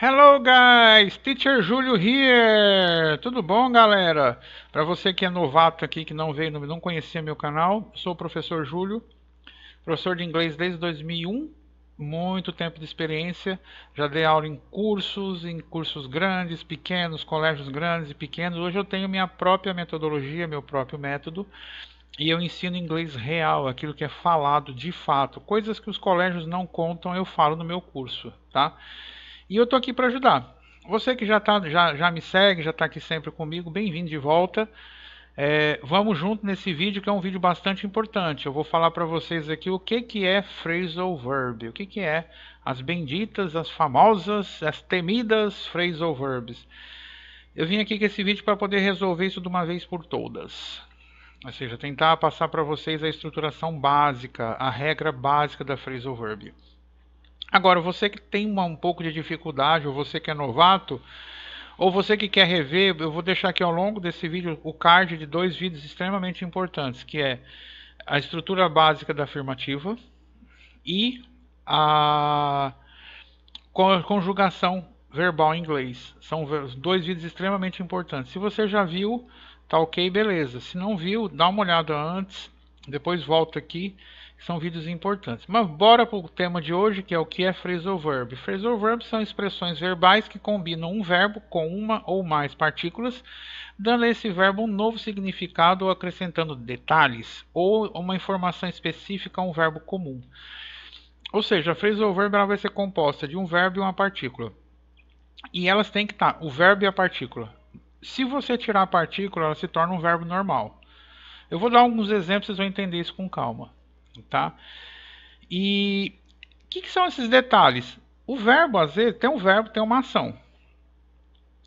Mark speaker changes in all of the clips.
Speaker 1: Hello guys, Teacher Júlio here. Tudo bom, galera? Para você que é novato aqui, que não veio, não conhecia meu canal, sou o professor Júlio, professor de inglês desde 2001, muito tempo de experiência. Já dei aula em cursos grandes, pequenos, colégios grandes e pequenos. Hoje eu tenho minha própria metodologia, meu próprio método, e eu ensino inglês real, aquilo que é falado de fato. Coisas que os colégios não contam, eu falo no meu curso, tá? E eu tô aqui para ajudar. Você que já me segue, já está aqui sempre comigo, bem-vindo de volta. Vamos junto nesse vídeo que é um vídeo bastante importante. Eu vou falar para vocês aqui o que é phrasal verb, o que é as benditas, as famosas, as temidas phrasal verbs. Eu vim aqui com esse vídeo para poder resolver isso de uma vez por todas. Ou seja, tentar passar para vocês a estruturação básica, a regra básica da phrasal verb. Agora, você que tem um pouco de dificuldade, ou você que é novato, ou você que quer rever, eu vou deixar aqui ao longo desse vídeo o card de dois vídeos extremamente importantes, que é a estrutura básica da afirmativa e a conjugação verbal em inglês. São dois vídeos extremamente importantes. Se você já viu, tá ok, beleza. Se não viu, dá uma olhada antes, depois volta aqui. São vídeos importantes. Mas bora para o tema de hoje, que é o que é phrasal verb. Phrasal verbs são expressões verbais que combinam um verbo com uma ou mais partículas, dando a esse verbo um novo significado ou acrescentando detalhes ou uma informação específica a um verbo comum. Ou seja, a phrasal verb ela vai ser composta de um verbo e uma partícula. E elas têm que estar, o verbo e a partícula. Se você tirar a partícula, ela se torna um verbo normal. Eu vou dar alguns exemplos, vocês vão entender isso com calma. Tá? E o que são esses detalhes? O verbo, às vezes, tem um verbo, tem uma ação.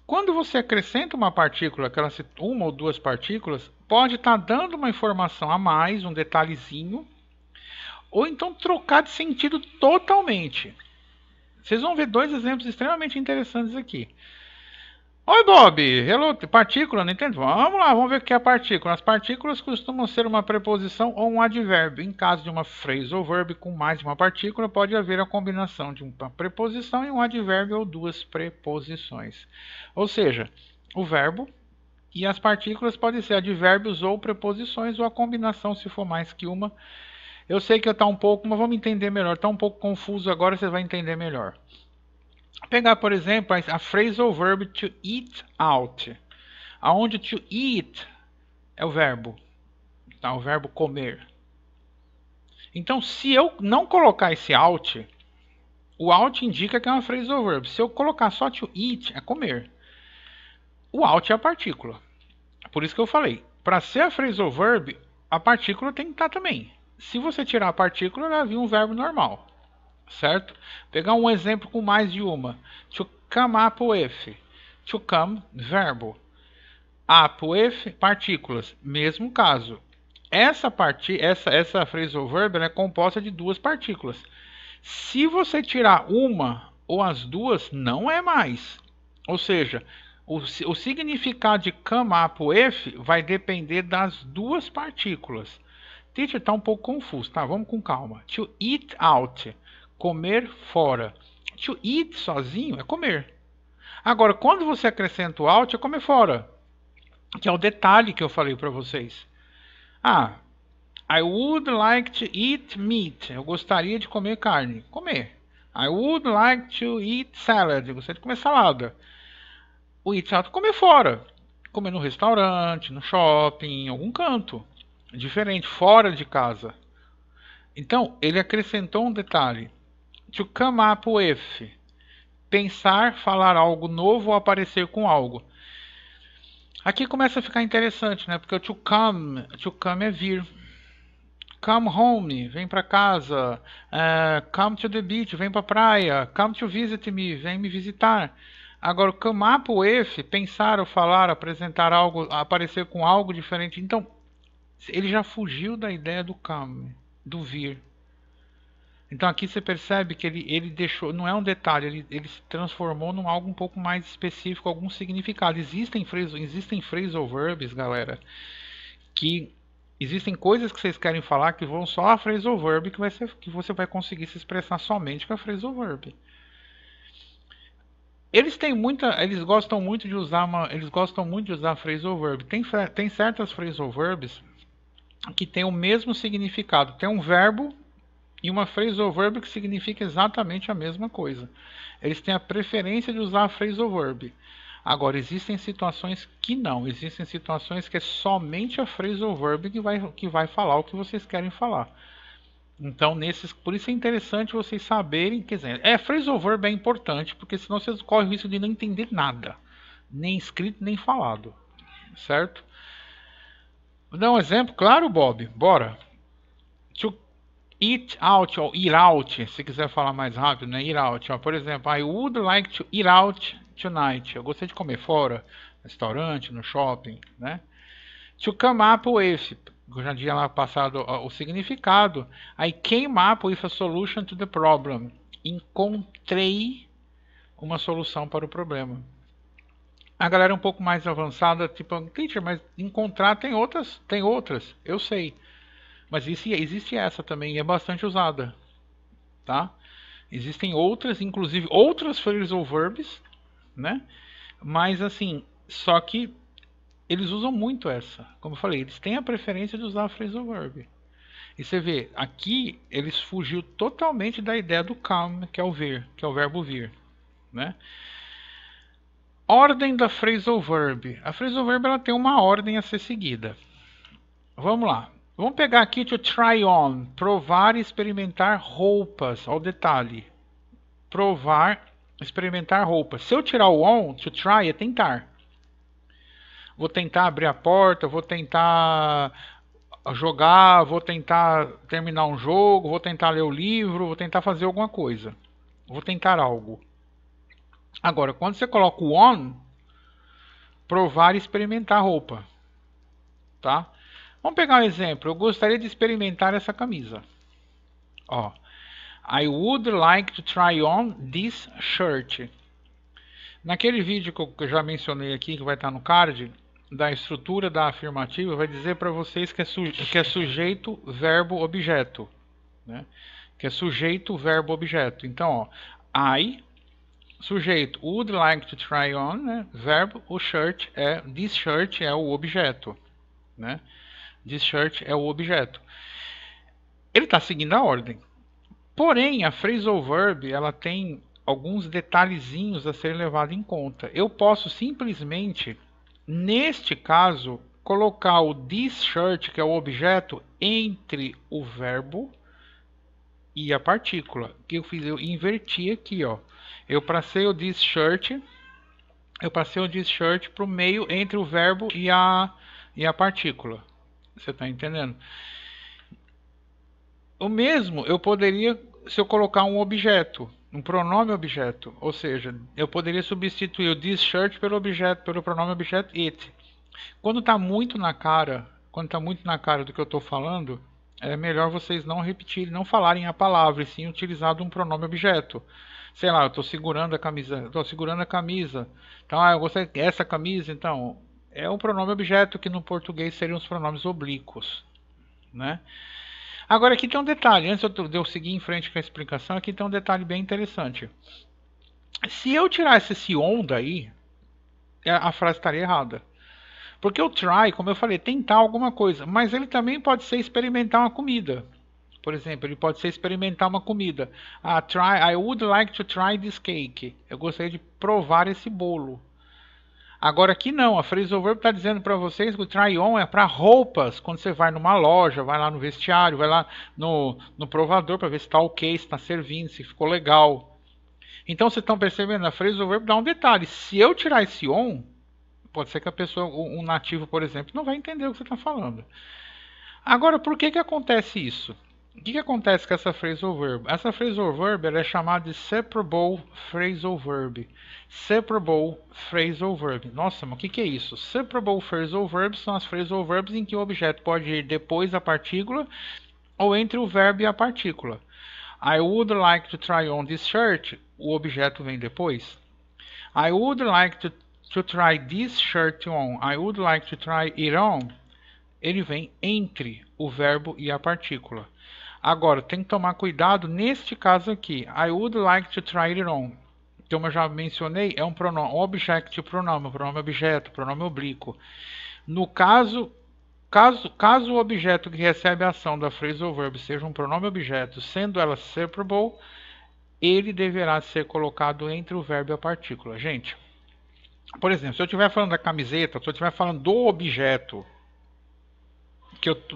Speaker 1: Quando você acrescenta uma partícula, uma ou duas partículas, pode estar dando uma informação a mais, um detalhezinho, ou então trocar de sentido totalmente. Vocês vão ver dois exemplos extremamente interessantes aqui. Oi, Bob. Hello, partícula, não entendo? Vamos lá, vamos ver o que é a partícula. As partículas costumam ser uma preposição ou um advérbio. Em caso de uma phrasal verb com mais de uma partícula, pode haver a combinação de uma preposição e um advérbio ou duas preposições. Ou seja, o verbo e as partículas podem ser advérbios ou preposições, ou a combinação se for mais que uma. Eu sei que está um pouco, mas vamos entender melhor. Está um pouco confuso agora, você vai entender melhor. Pegar, por exemplo, a phrasal verb to eat out, aonde to eat é o verbo, tá? O verbo comer. Então, se eu não colocar esse out, o out indica que é uma phrasal verb. Se eu colocar só to eat, é comer. O out é a partícula. Por isso que eu falei, para ser a phrasal verb, a partícula tem que estar também. Se você tirar a partícula, vai vir um verbo normal. Certo? Pegar um exemplo com mais de uma. To come up with. To come, verbo. Up with, partículas. Mesmo caso. Essa phrasal verb é composta de duas partículas. Se você tirar uma ou as duas, não é mais. Ou seja, o significado de come up with vai depender das duas partículas. Teacher, está um pouco confuso, tá? Vamos com calma. To eat out, comer fora. To eat sozinho é comer. Agora, quando você acrescenta o out, é comer fora. Que é o detalhe que eu falei para vocês. Ah, I would like to eat meat. Eu gostaria de comer carne. Comer. I would like to eat salad. Eu gostaria de comer salada. O eat out, comer fora. Comer no restaurante, no shopping, em algum canto. Diferente, fora de casa. Então, ele acrescentou um detalhe. To come up with. Pensar, falar algo novo ou aparecer com algo. Aqui começa a ficar interessante, né? Porque o to come é vir. Come home, vem para casa. Come to the beach, vem para praia. Come to visit me, vem me visitar. Agora, come up with, pensar ou falar, apresentar algo, aparecer com algo diferente. Então, ele já fugiu da ideia do come, do vir. Então aqui você percebe que ele deixou, não é um detalhe, ele se transformou num algo um pouco mais específico, algum significado. Existem phrasal verbs, galera, que existem coisas que vocês querem falar que vão só a phrasal verb, que você vai conseguir se expressar somente com a phrasal verb. Eles gostam muito de usar phrasal verb. Tem certas phrasal verbs que tem o mesmo significado. Tem um verbo e uma phrasal verb que significa exatamente a mesma coisa. Eles têm a preferência de usar a phrasal verb. Agora, existem situações que não. Existem situações que é somente a phrasal verb que vai falar o que vocês querem falar. Então, por isso é interessante vocês saberem, quer dizer, phrasal verb é importante, porque senão vocês correm o risco de não entender nada, nem escrito, nem falado, certo? Vou dar um exemplo, claro, Bob, bora. To eat out, ou eat out, se quiser falar mais rápido, né? Eat out, ó. Por exemplo, I would like to eat out tonight. Eu gostaria de comer fora, no restaurante, no shopping, né? To come up with, eu já tinha lá passado o significado. I came up with a solution to the problem. Encontrei uma solução para o problema. A galera um pouco mais avançada, tipo, teacher, mas encontrar tem outras, eu sei. Mas existe essa também, e é bastante usada, tá? Existem outras, inclusive outras phrasal verbs, né? Mas assim, só que eles usam muito essa. Como eu falei, eles têm a preferência de usar a phrasal verb. E você vê, aqui eles fugiu totalmente da ideia do come, que é o ver, que é o verbo vir, né? Ordem da phrasal verb. A phrasal verb ela tem uma ordem a ser seguida. Vamos lá. Vamos pegar aqui to try on, provar e experimentar roupas. Olha o detalhe. Provar, experimentar roupas. Se eu tirar o on, to try é tentar. Vou tentar abrir a porta, vou tentar jogar, vou tentar terminar um jogo, vou tentar ler o livro, vou tentar fazer alguma coisa. Vou tentar algo. Agora, quando você coloca o on, provar e experimentar roupa. Tá? Vamos pegar um exemplo. Eu gostaria de experimentar essa camisa. Ó, I would like to try on this shirt. Naquele vídeo que eu já mencionei aqui, que vai estar no card, da estrutura da afirmativa, vai dizer para vocês que é sujeito, verbo, objeto. Né? Que é sujeito, verbo, objeto. Então, ó, I, sujeito, would like to try on, né? Verbo, o shirt this shirt é o objeto. Né? This shirt é o objeto. Ele está seguindo a ordem. Porém, a phrasal verb ela tem alguns detalhezinhos a serem levados em conta. Eu posso simplesmente, neste caso, colocar o this shirt, que é o objeto, entre o verbo e a partícula. O que eu fiz? Eu inverti aqui, ó. Eu passei o this shirt para o meio entre o verbo e a partícula. Você está entendendo? O mesmo eu poderia se eu colocar um objeto, um pronome objeto, ou seja, eu poderia substituir o this shirt pelo pronome objeto it. Quando está muito na cara, do que eu estou falando, é melhor vocês não repetirem, não falarem a palavra, e sim utilizar um pronome objeto. Sei lá, eu estou segurando a camisa, então, eu gostei dessa camisa, então, é um pronome objeto que no português seriam os pronomes oblíquos, né? Agora aqui tem um detalhe, antes de eu seguir em frente com a explicação, aqui tem um detalhe bem interessante. Se eu tirasse esse on daí, a frase estaria errada. Porque o try, como eu falei, tentar alguma coisa, mas ele também pode ser experimentar uma comida. Por exemplo, ele pode ser experimentar uma comida. I would like to try this cake. Eu gostaria de provar esse bolo. Agora aqui não, a phrasal verb está dizendo para vocês que o try on é para roupas, quando você vai numa loja, vai lá no vestiário, vai lá no provador para ver se está ok, se está servindo, se ficou legal. Então vocês estão percebendo, a phrasal verb dá um detalhe, se eu tirar esse on, pode ser que a pessoa, um nativo por exemplo, não vai entender o que você está falando. Agora, por que acontece isso? O que acontece com essa phrasal verb? Essa phrasal verb ela é chamada de separable phrasal verb. Separable phrasal verb. Nossa, mas o que é isso? Separable phrasal verbs são as phrasal verbs em que o objeto pode ir depois da partícula ou entre o verbo e a partícula. I would like to try on this shirt. O objeto vem depois. I would like to try this shirt on. I would like to try it on. Ele vem entre o verbo e a partícula. Agora, tem que tomar cuidado neste caso aqui. I would like to try it on. como eu já mencionei, é um pronome object pronome, pronome objeto, pronome oblíquo. No caso o objeto que recebe a ação da phrasal verb seja um pronome objeto, sendo ela separable, ele deverá ser colocado entre o verbo e a partícula. Gente, por exemplo, se eu estiver falando da camiseta, se eu estiver falando do objeto,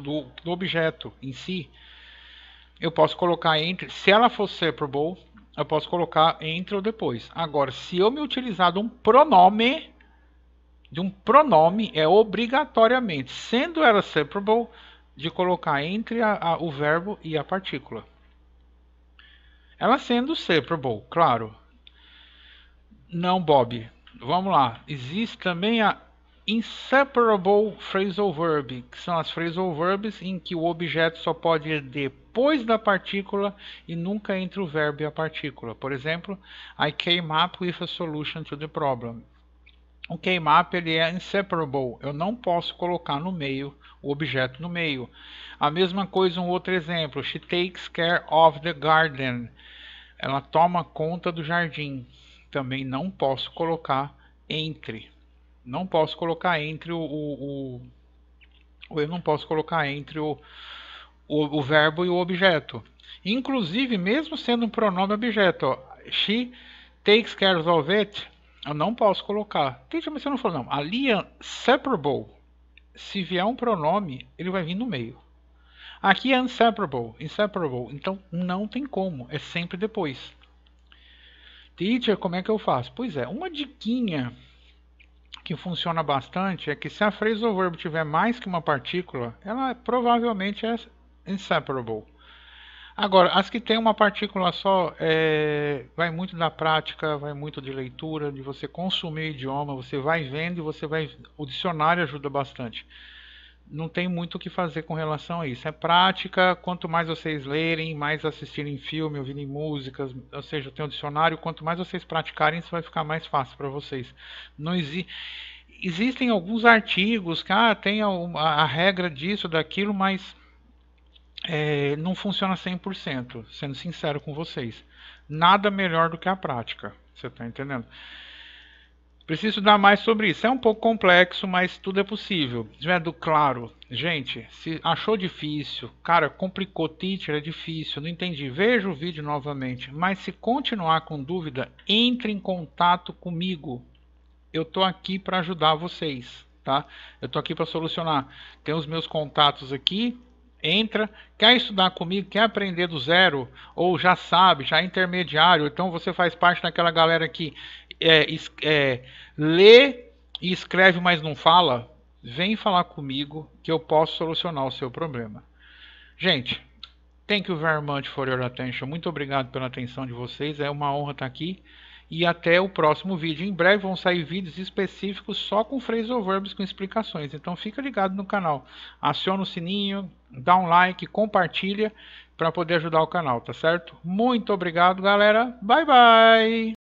Speaker 1: do objeto em si, eu posso colocar entre, se ela for separable, eu posso colocar entre ou depois. Agora, se eu me utilizar de um pronome, é obrigatoriamente, sendo ela separable, de colocar entre o verbo e a partícula. Ela sendo separable, claro. Não, Bob. Vamos lá. Existe também a inseparable phrasal verb, que são as phrasal verbs em que o objeto só pode ir depois da partícula e nunca entre o verbo e a partícula. Por exemplo, I came up with a solution to the problem. O came up ele é inseparable. Eu não posso colocar no meio o objeto no meio. A mesma coisa, um outro exemplo. She takes care of the garden. Ela toma conta do jardim. Também não posso colocar entre. Não posso colocar entre eu não posso colocar entre o verbo e o objeto. Inclusive, mesmo sendo um pronome objeto, ó, she takes care of it, eu não posso colocar. Mas você não falou, não. Ali é separable. Se vier um pronome, ele vai vir no meio. Aqui é inseparable. Então não tem como. É sempre depois. Teacher, como é que eu faço? Pois é, uma diquinha que funciona bastante é que se a phrasal verb tiver mais que uma partícula, ela provavelmente é inseparable. Agora, as que tem uma partícula só, vai muito da prática, vai muito de leitura, de você consumir o idioma, você vai vendo e você vai... O dicionário ajuda bastante. Não tem muito o que fazer com relação a isso. É prática, quanto mais vocês lerem, mais assistirem filme, ouvirem músicas, ou seja, tem um dicionário, quanto mais vocês praticarem, isso vai ficar mais fácil para vocês. Não existem alguns artigos que tem a regra disso, daquilo, mas não funciona 100%, sendo sincero com vocês. Nada melhor do que a prática, você está entendendo? Preciso dar mais sobre isso. É um pouco complexo, mas tudo é possível. Claro, gente, se achou difícil, cara, complicou, teacher, é difícil, não entendi, veja o vídeo novamente. Mas se continuar com dúvida, entre em contato comigo. Eu estou aqui para ajudar vocês, tá? Eu estou aqui para solucionar. Tem os meus contatos aqui. Entra, quer estudar comigo, quer aprender do zero, ou já sabe, já é intermediário, então você faz parte daquela galera que lê e escreve, mas não fala, vem falar comigo que eu posso solucionar o seu problema. Gente, thank you very much for your attention. Muito obrigado pela atenção de vocês, é uma honra estar aqui. E até o próximo vídeo. Em breve vão sair vídeos específicos só com phrasal verbs com explicações. Então fica ligado no canal. Aciona o sininho, dá um like, compartilha para poder ajudar o canal, tá certo? Muito obrigado, galera. Bye, bye!